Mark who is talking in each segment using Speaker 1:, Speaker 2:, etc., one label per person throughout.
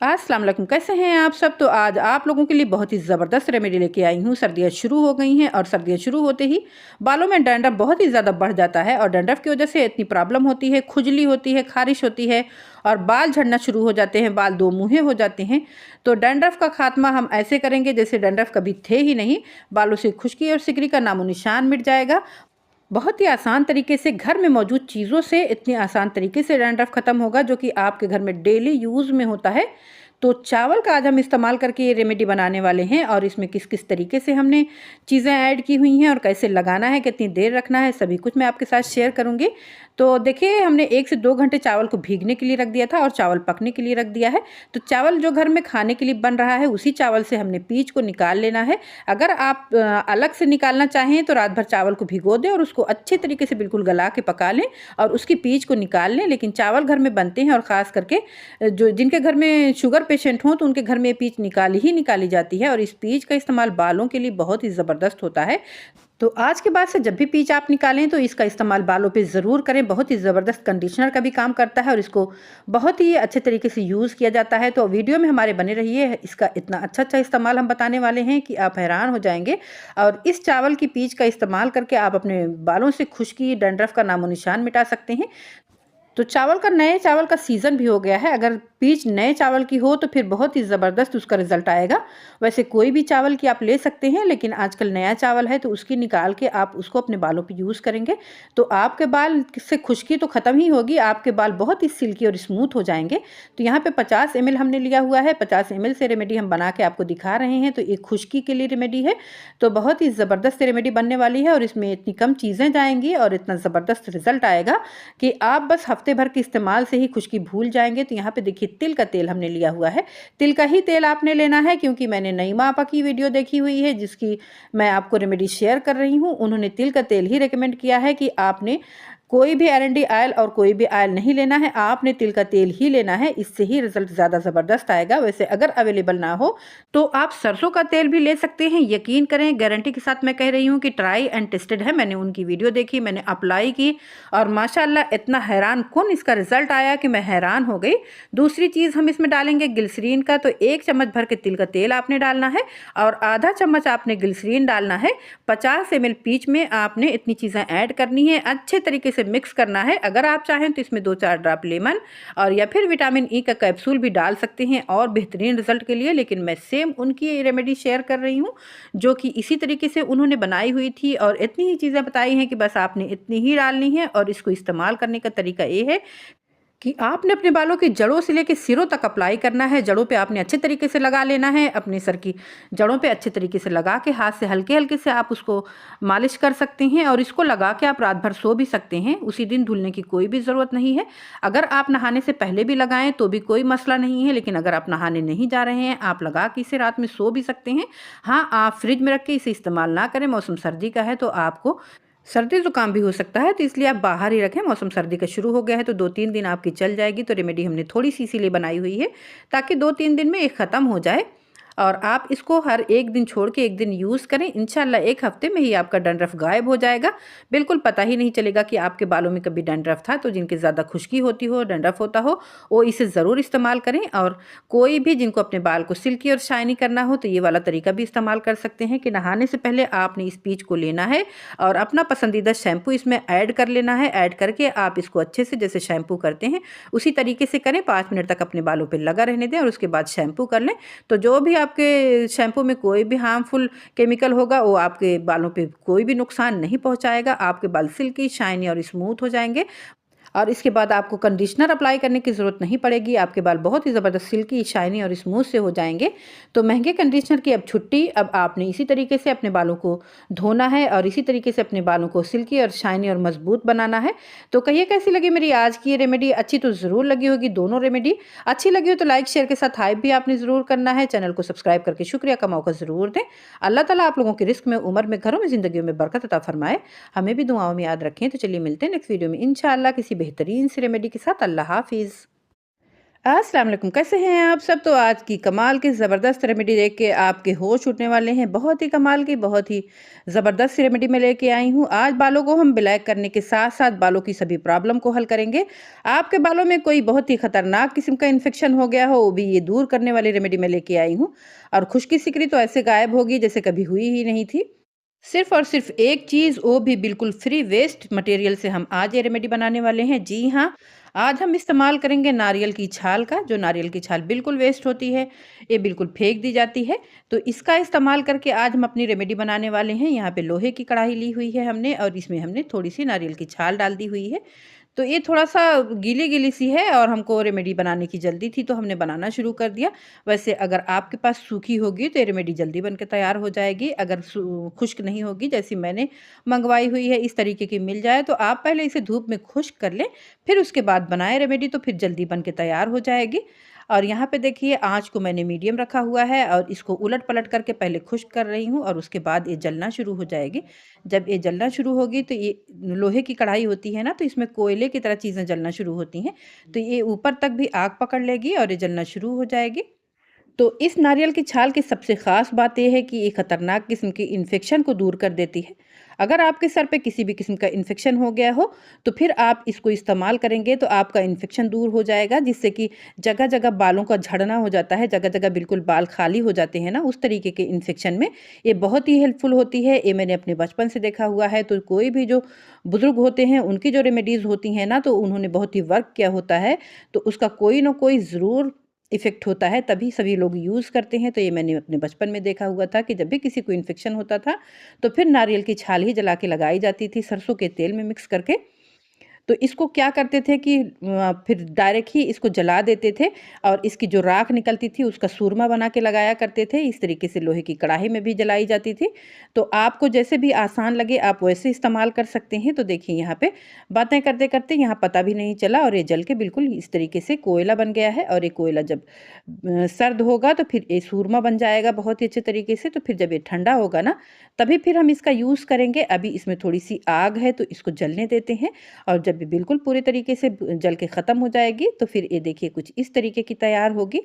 Speaker 1: अस्सलाम वालेकुम, कैसे हैं आप सब। तो आज आप लोगों के लिए बहुत ही ज़बरदस्त रेमेडी लेके आई हूँ। सर्दियाँ शुरू हो गई हैं और सर्दियाँ शुरू होते ही बालों में डैंड्रफ बहुत ही ज़्यादा बढ़ जाता है और डैंड्रफ की वजह से इतनी प्रॉब्लम होती है, खुजली होती है, खारिश होती है और बाल झड़ना शुरू हो जाते हैं, बाल दो मुँहे हो जाते हैं। तो डैंड्रफ का खात्मा हम ऐसे करेंगे जैसे डैंड्रफ कभी थे ही नहीं। बालों से खुश्की और सिकरी का नामो निशान मिट जाएगा। बहुत ही आसान तरीके से घर में मौजूद चीज़ों से इतनी आसान तरीके से डैंड्रफ खत्म होगा जो कि आपके घर में डेली यूज़ में होता है। तो चावल का आज हम इस्तेमाल करके ये रेमेडी बनाने वाले हैं और इसमें किस किस तरीके से हमने चीज़ें ऐड की हुई हैं और कैसे लगाना है, कितनी देर रखना है, सभी कुछ मैं आपके साथ शेयर करूँगी। तो देखिए, हमने 1 से 2 घंटे चावल को भीगने के लिए रख दिया था और चावल पकने के लिए रख दिया है। तो चावल जो घर में खाने के लिए बन रहा है उसी चावल से हमने पीच को निकाल लेना है। अगर आप अलग से निकालना चाहें तो रात भर चावल को भिगो दें और उसको अच्छे तरीके से बिल्कुल गला के पका लें और उसकी पीच को निकाल लें। लेकिन चावल घर में बनते हैं और ख़ास करके जो जिनके घर में शुगर पेशेंट हों तो उनके घर में ये पीच निकाली जाती है और इस पीच का इस्तेमाल बालों के लिए बहुत ही ज़बरदस्त होता है। तो आज के बाद से जब भी पीच आप निकालें तो इसका इस्तेमाल बालों पे ज़रूर करें। बहुत ही ज़बरदस्त कंडीशनर का भी काम करता है और इसको बहुत ही अच्छे तरीके से यूज़ किया जाता है। तो वीडियो में हमारे बने रहिए, इसका इतना अच्छा इस्तेमाल हम बताने वाले हैं कि आप हैरान हो जाएंगे। और इस चावल की पीच का इस्तेमाल करके आप अपने बालों से खुश्की, डैंड्रफ का नामो निशान मिटा सकते हैं। तो नए चावल का सीज़न भी हो गया है। अगर पीच नए चावल की हो तो फिर बहुत ही ज़बरदस्त उसका रिज़ल्ट आएगा। वैसे कोई भी चावल की आप ले सकते हैं, लेकिन आजकल नया चावल है तो उसकी निकाल के आप उसको अपने बालों पे यूज़ करेंगे तो आपके बाल से खुश्की तो ख़त्म ही होगी, आपके बाल बहुत ही सिल्की और स्मूथ हो जाएंगे। तो यहाँ पे 50 ml हमने लिया हुआ है। 50 ml से रेमेडी हम बना के आपको दिखा रहे हैं। तो एक खुश्की के लिए रेमेडी है, तो बहुत ही ज़बरदस्त रेमेडी बनने वाली है और इसमें इतनी कम चीज़ें जाएंगी और इतना ज़बरदस्त रिज़ल्ट आएगा कि आप बस हफ्ते भर के इस्तेमाल से ही खुश्की भूल जाएंगे। तो यहाँ पे देखिए, तिल का तेल हमने लिया हुआ है। तिल का ही तेल आपने लेना है क्योंकि मैंने नईमा आपा की वीडियो देखी हुई है जिसकी मैं आपको रेमेडी शेयर कर रही हूँ। उन्होंने तिल का तेल ही रिकमेंड किया है कि आपने कोई भी एरंडी ऑयल और कोई भी ऑयल नहीं लेना है, आपने तिल का तेल ही लेना है। इससे ही रिजल्ट ज़्यादा ज़बरदस्त आएगा। वैसे अगर अवेलेबल ना हो तो आप सरसों का तेल भी ले सकते हैं। यकीन करें, गारंटी के साथ मैं कह रही हूँ कि ट्राई एंड टेस्टेड है। मैंने उनकी वीडियो देखी, मैंने अप्लाई की और माशाल्लाह इतना हैरान कुन इसका रिजल्ट आया कि मैं हैरान हो गई। दूसरी चीज़ हम इसमें डालेंगे ग्लिसरीन का। तो 1 चम्मच भर के तिल का तेल आपने डालना है और आधा चम्मच आपने ग्लिसरीन डालना है। 50 ml पीच में आपने इतनी चीज़ें ऐड करनी है, अच्छे तरीके से मिक्स करना है। अगर आप चाहें तो इसमें 2-4 ड्रॉप लेमन और या फिर विटामिन ई का कैप्सूल भी डाल सकते हैं और बेहतरीन रिजल्ट के लिए। लेकिन मैं सेम उनकी रेमेडी शेयर कर रही हूँ जो कि इसी तरीके से उन्होंने बनाई हुई थी और इतनी ही चीज़ें बताई हैं कि बस आपने इतनी ही डालनी है। और इसको इस्तेमाल करने का तरीका ये है कि आपने अपने बालों की जड़ों से लेकर सिरों तक अप्लाई करना है। जड़ों पे आपने अच्छे तरीके से लगा लेना है, अपने सर की जड़ों पे अच्छे तरीके से लगा के हाथ से हल्के हल्के से आप उसको मालिश कर सकते हैं और इसको लगा के आप रात भर सो भी सकते हैं। उसी दिन धुलने की कोई भी ज़रूरत नहीं है। अगर आप नहाने से पहले भी लगाएं तो भी कोई मसला नहीं है, लेकिन अगर आप नहाने नहीं जा रहे हैं, आप लगा के इसे रात में सो भी सकते हैं। हाँ, आप फ्रिज में रख के इसे इस्तेमाल ना करें। मौसम सर्दी का है तो आपको सर्दी जुकाम भी हो सकता है, तो इसलिए आप बाहर ही रखें। मौसम सर्दी का शुरू हो गया है तो 2-3 दिन आपकी चल जाएगी। तो रेमेडी हमने थोड़ी सी इसीलिए बनाई हुई है ताकि 2-3 दिन में ये ख़त्म हो जाए और आप इसको हर एक दिन छोड़ के एक दिन यूज़ करें। इंशाल्लाह 1 हफ्ते में ही आपका डैंड्रफ गायब हो जाएगा। बिल्कुल पता ही नहीं चलेगा कि आपके बालों में कभी डैंड्रफ था। तो जिनके ज़्यादा खुश्की होती हो, डैंड्रफ होता हो, वो इसे ज़रूर इस्तेमाल करें। और कोई भी जिनको अपने बाल को सिल्की और शाइनी करना हो तो ये वाला तरीका भी इस्तेमाल कर सकते हैं कि नहाने से पहले आपने इस पीच को लेना है और अपना पसंदीदा शैम्पू इसमें ऐड कर लेना है। ऐड करके आप इसको अच्छे से जैसे शैम्पू करते हैं उसी तरीके से करें। 5 मिनट तक अपने बालों पर लगा रहने दें और उसके बाद शैम्पू कर लें। तो जो भी आपके शैम्पू में कोई भी हार्मफुल केमिकल होगा वो आपके बालों पे कोई भी नुकसान नहीं पहुंचाएगा। आपके बाल सिल्की, शाइनी और स्मूथ हो जाएंगे और इसके बाद आपको कंडीशनर अप्लाई करने की ज़रूरत नहीं पड़ेगी। आपके बाल बहुत ही ज़बरदस्त सिल्की, शाइनी और स्मूथ से हो जाएंगे। तो महंगे कंडीशनर की अब छुट्टी। अब आपने इसी तरीके से अपने बालों को धोना है और इसी तरीके से अपने बालों को सिल्की और शाइनी और मजबूत बनाना है। तो कहिए कैसी लगी मेरी आज की ये रेमेडी। अच्छी तो ज़रूर लगी होगी। दोनों रेमेडी अच्छी लगी हो तो लाइक शेयर के साथ हाइप भी आपने ज़रूर करना है। चैनल को सब्सक्राइब करके शुक्रिया का मौका ज़रूर दें। अल्लाह ताला आप लोगों के रिस्क में, उम्र में, घरों में, ज़िंदगी में बरकत अता फरमाए। हमें भी दुआओं में याद रखें। तो चलिए मिलते हैं नेक्स्ट वीडियो में इंशाअल्लाह किसी बेहतरीन सी रेमेडी के साथ। अल्लाह हाफिज़। अस्सलाम वालेकुम, कैसे हैं आप सब? तो आज की कमाल की ज़बरदस्त रेमेडी देख के आपके होश उड़ने वाले हैं। बहुत ही कमाल की, बहुत ही ज़बरदस्त सी रेमेडी मैं लेके आई हूँ। आज बालों को हम ब्लैक करने के साथ-साथ बालों की सभी प्रॉब्लम को हल करेंगे। आपके बालों में कोई बहुत ही खतरनाक किस्म का इन्फेक्शन हो गया हो, वो भी ये दूर करने वाली रेमेडी मैं लेके आई हूँ। और खुश्की-सिकरी तो ऐसे गायब होगी जैसे कभी हुई ही नहीं थी। सिर्फ़ और सिर्फ़ एक चीज़, वो भी बिल्कुल फ्री वेस्ट मटेरियल से हम आज ये रेमेडी बनाने वाले हैं। जी हाँ, आज हम इस्तेमाल करेंगे नारियल की छाल का, जो नारियल की छाल बिल्कुल वेस्ट होती है, ये बिल्कुल फेंक दी जाती है। तो इसका इस्तेमाल करके आज हम अपनी रेमेडी बनाने वाले हैं। यहाँ पे लोहे की कढ़ाई ली हुई है हमने और इसमें हमने थोड़ी-सी नारियल की छाल डाल दी हुई है। तो ये थोड़ा-सा गीली-गीली सी है और हमको रेमेडी बनाने की जल्दी थी, तो हमने बनाना शुरू कर दिया। वैसे अगर आपके पास सूखी होगी तो ये रेमेडी जल्दी बन के तैयार हो जाएगी। अगर खुश्क नहीं होगी, जैसी मैंने मंगवाई हुई है, इस तरीके की मिल जाए तो आप पहले इसे धूप में खुश्क कर लें, फिर उसके बाद बनाएँ रेमेडी, तो फिर जल्दी बन के तैयार हो जाएगी। और यहाँ पे देखिए, आँच को मैंने मीडियम रखा हुआ है और इसको उलट-पलट करके पहले खुश्क कर रही हूँ और उसके बाद ये जलना शुरू हो जाएगी। जब ये जलना शुरू होगी तो ये लोहे की कढ़ाई होती है ना, तो इसमें कोयले की तरह चीज़ें जलना शुरू होती हैं। तो ये ऊपर तक भी आग पकड़ लेगी और ये जलना शुरू हो जाएगी। तो इस नारियल की छाल की सबसे ख़ास बात ये है कि ये खतरनाक किस्म की इन्फेक्शन को दूर कर देती है। अगर आपके सर पे किसी भी किस्म का इन्फेक्शन हो गया हो, तो फिर आप इसको इस्तेमाल करेंगे तो आपका इन्फेक्शन दूर हो जाएगा, जिससे कि जगह-जगह बालों का झड़ना हो जाता है, जगह-जगह बिल्कुल बाल खाली हो जाते हैं ना, उस तरीके के इन्फेक्शन में ये बहुत ही हेल्पफुल होती है। ये मैंने अपने बचपन से देखा हुआ है, तो कोई भी जो बुज़ुर्ग होते हैं, उनकी जो रेमेडीज़ होती हैं ना, तो उन्होंने बहुत ही वर्क किया होता है, तो उसका कोई न कोई ज़रूर इफ़ेक्ट होता है, तभी सभी लोग यूज़ करते हैं। तो ये मैंने अपने बचपन में देखा हुआ था कि जब भी किसी को इन्फेक्शन होता था, तो फिर नारियल की छाल ही जला के लगाई जाती थी सरसों के तेल में मिक्स करके। तो इसको क्या करते थे कि फिर डायरेक्ट ही इसको जला देते थे और इसकी जो राख निकलती थी उसका सूरमा बना के लगाया करते थे। इस तरीके से लोहे की कढ़ाई में भी जलाई जाती थी। तो आपको जैसे भी आसान लगे आप वैसे इस्तेमाल कर सकते हैं। तो देखिए, यहाँ पे बातें करते-करते यहाँ पता भी नहीं चला और ये जल के बिल्कुल इस तरीके से कोयला बन गया है और ये कोयला जब सर्द होगा तो फिर ये सूरमा बन जाएगा बहुत ही अच्छे तरीके से। तो फिर जब ये ठंडा होगा ना, तभी फिर हम इसका यूज़ करेंगे। अभी इसमें थोड़ी-सी आग है तो इसको जलने देते हैं और जब ये बिल्कुल पूरे तरीके से जल के ख़त्म हो जाएगी, तो फिर ये देखिए कुछ इस तरीके की तैयार होगी।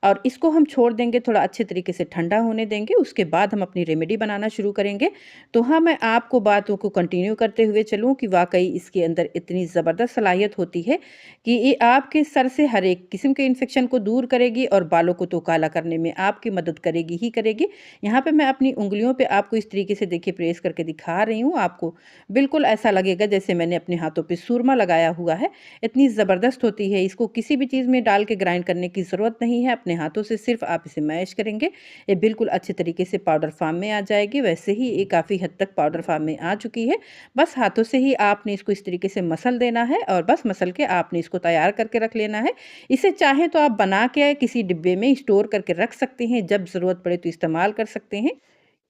Speaker 1: और इसको हम छोड़ देंगे, थोड़ा अच्छे तरीके से ठंडा होने देंगे, उसके बाद हम अपनी रेमेडी बनाना शुरू करेंगे। तो हाँ, मैं आपको बातों को कंटिन्यू करते हुए चलूँ कि वाक़ई इसके अंदर इतनी ज़बरदस्त सलाहियत होती है कि ये आपके सर से हर एक किस्म के इन्फेक्शन को दूर करेगी और बालों को तो काला करने में आपकी मदद करेगी ही करेगी। यहाँ पे मैं अपनी उँगलियों पे आपको इस तरीके से देखिए प्रेस करके दिखा रही हूँ, आपको बिल्कुल ऐसा लगेगा जैसे मैंने अपने हाथों पे सूरमा लगाया हुआ है। इतनी ज़बरदस्त होती है, इसको किसी भी चीज़ में डाल के ग्राइंड करने की ज़रूरत नहीं है। अपने हाथों से सिर्फ आप इसे मैश करेंगे, ये बिल्कुल अच्छे तरीके से पाउडर फॉर्म में आ जाएगी। वैसे ही ये काफ़ी हद तक पाउडर फॉर्म में आ चुकी है। बस हाथों से ही आपने इसको इस तरीके से मसल देना है और बस मसल के आपने इसको तैयार करके रख लेना है। इसे चाहें तो आप बना के किसी डिब्बे में स्टोर करके रख सकते हैं, जब ज़रूरत पड़े तो इस्तेमाल कर सकते हैं।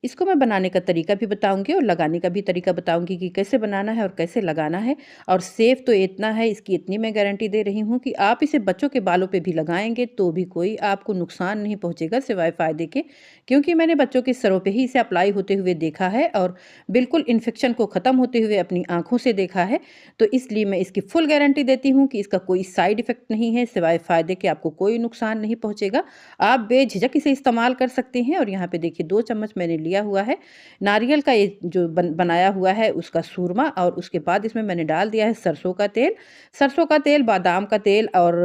Speaker 1: इसको मैं बनाने का तरीका भी बताऊँगी और लगाने का भी तरीका बताऊँगी कि कैसे बनाना है और कैसे लगाना है। और सेफ़ तो इतना है, इसकी इतनी मैं गारंटी दे रही हूँ कि आप इसे बच्चों के बालों पे भी लगाएँगे तो भी कोई आपको नुकसान नहीं पहुँचेगा सिवाय फ़ायदे के। क्योंकि मैंने बच्चों के सरों पे ही इसे अप्लाई होते हुए देखा है और बिल्कुल इन्फेक्शन को ख़त्म होते हुए अपनी आँखों से देखा है। तो इसलिए मैं इसकी फुल गारंटी देती हूँ कि इसका कोई साइड इफ़ेक्ट नहीं है, सिवाय फ़ायदे के आपको कोई नुकसान नहीं पहुँचेगा। आप बेझिझक इसे इस्तेमाल कर सकते हैं। और यहाँ पे देखिए 2 चम्मच मैंने लिया हुआ है नारियल का, ये जो बनाया हुआ है उसका सूरमा, और उसके बाद इसमें मैंने डाल दिया है सरसों का तेल। सरसों का तेल, बादाम का तेल और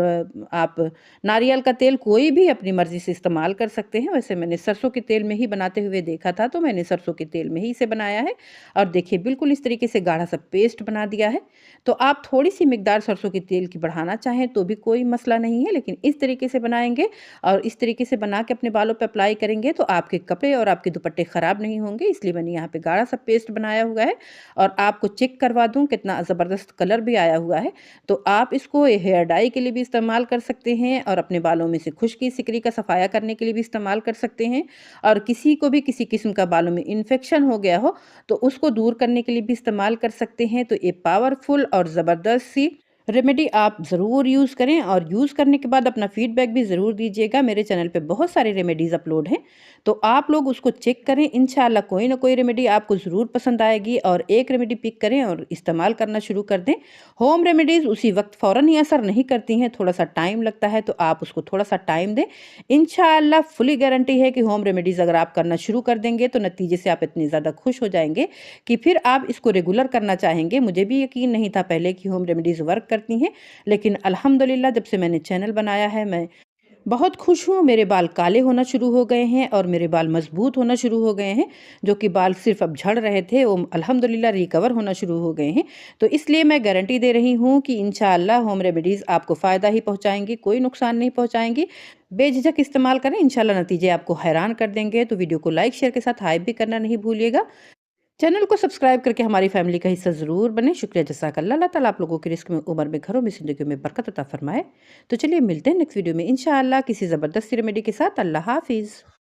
Speaker 1: आप नारियल का तेल कोई भी अपनी मर्ज़ी से इस्तेमाल कर सकते हैं। वैसे मैंने सरसों के तेल में ही बनाते हुए देखा था, तो मैंने सरसों के तेल में ही इसे बनाया है। और देखिए बिल्कुल इस तरीके से गाढ़ा सा पेस्ट बना दिया है। तो आप थोड़ी-सी मिकदार सरसों के तेल की बढ़ाना चाहें तो भी कोई मसला नहीं है, लेकिन इस तरीके से बनाएँगे और इस तरीके से बना के अपने बालों पे अप्लाई करेंगे तो आपके कपड़े और आपके दुपट्टे ख़राब नहीं होंगे। इसलिए मैंने यहाँ पे गाढ़ा सा पेस्ट बनाया हुआ है और आपको चेक करवा दूँ कितना ज़बरदस्त कलर भी आया हुआ है। तो आप इसको हेयर डाई के लिए भी इस्तेमाल कर सकते हैं और अपने बालों में से खुश्की सिकरी का सफाया करने के लिए भी इस्तेमाल कर सकते हैं। और किसी को भी किसी किस्म का बालों में इन्फेक्शन हो गया हो तो उसको दूर करने के लिए भी इस्तेमाल कर सकते हैं। तो ये पावरफुल और ज़बरदस्त सी रेमेडी आप ज़रूर यूज़ करें और यूज़ करने के बाद अपना फीडबैक भी ज़रूर दीजिएगा। मेरे चैनल पे बहुत सारे रेमेडीज़ अपलोड हैं, तो आप लोग उसको चेक करें। इंशाल्लाह कोई ना कोई रेमेडी आपको ज़रूर पसंद आएगी और एक रेमेडी पिक करें और इस्तेमाल करना शुरू कर दें। होम रेमेडीज़ उसी वक्त फ़ौरन ही असर नहीं करती हैं, थोड़ा-सा टाइम लगता है, तो आप उसको थोड़ा-सा टाइम दें। इंशाल्लाह फुली गारंटी है कि होम रेमेडीज़ अगर आप करना शुरू कर देंगे, तो नतीजे से आप इतने ज़्यादा खुश हो जाएँगे कि फिर आप इसको रेगुलर करना चाहेंगे। मुझे भी यकीन नहीं था पहले कि होम रेमेडीज़ वर्क करती हैं, लेकिन अल्हम्दुलिल्लाह जब से मैंने चैनल बनाया है, मैं बहुत खुश हूँ। मेरे बाल काले होना शुरू हो गए हैं और मेरे बाल मज़बूत होना शुरू हो गए हैं। जो कि बाल सिर्फ़ अब झड़ रहे थे, वो अल्हम्दुलिल्लाह रिकवर होना शुरू हो गए हैं। तो इसलिए मैं गारंटी दे रही हूँ कि इंशाअल्लाह होम रेमेडीज़ आपको फ़ायदा ही पहुँचाएँगी, कोई नुकसान नहीं पहुँचाएँगी। बेझिझक इस्तेमाल करें, इंशाअल्लाह नतीजे आपको हैरान कर देंगे। तो वीडियो को लाइक, शेयर के साथ हाइप भी करना नहीं भूलिएगा। चैनल को सब्सक्राइब करके हमारी फैमिली का हिस्सा ज़रूर बने। शुक्रिया, जज़ाकल्लाह। अल्लाह ताला आप लोगों की रिस्क में, उम्र में, घरों में, ज़िंदगियों में बरकत अता फ़रमाए। तो चलिए मिलते हैं नेक्स्ट वीडियो में इंशाअल्लाह किसी ज़बरदस्त सी रेमेडी के साथ। अल्लाह हाफ़िज़।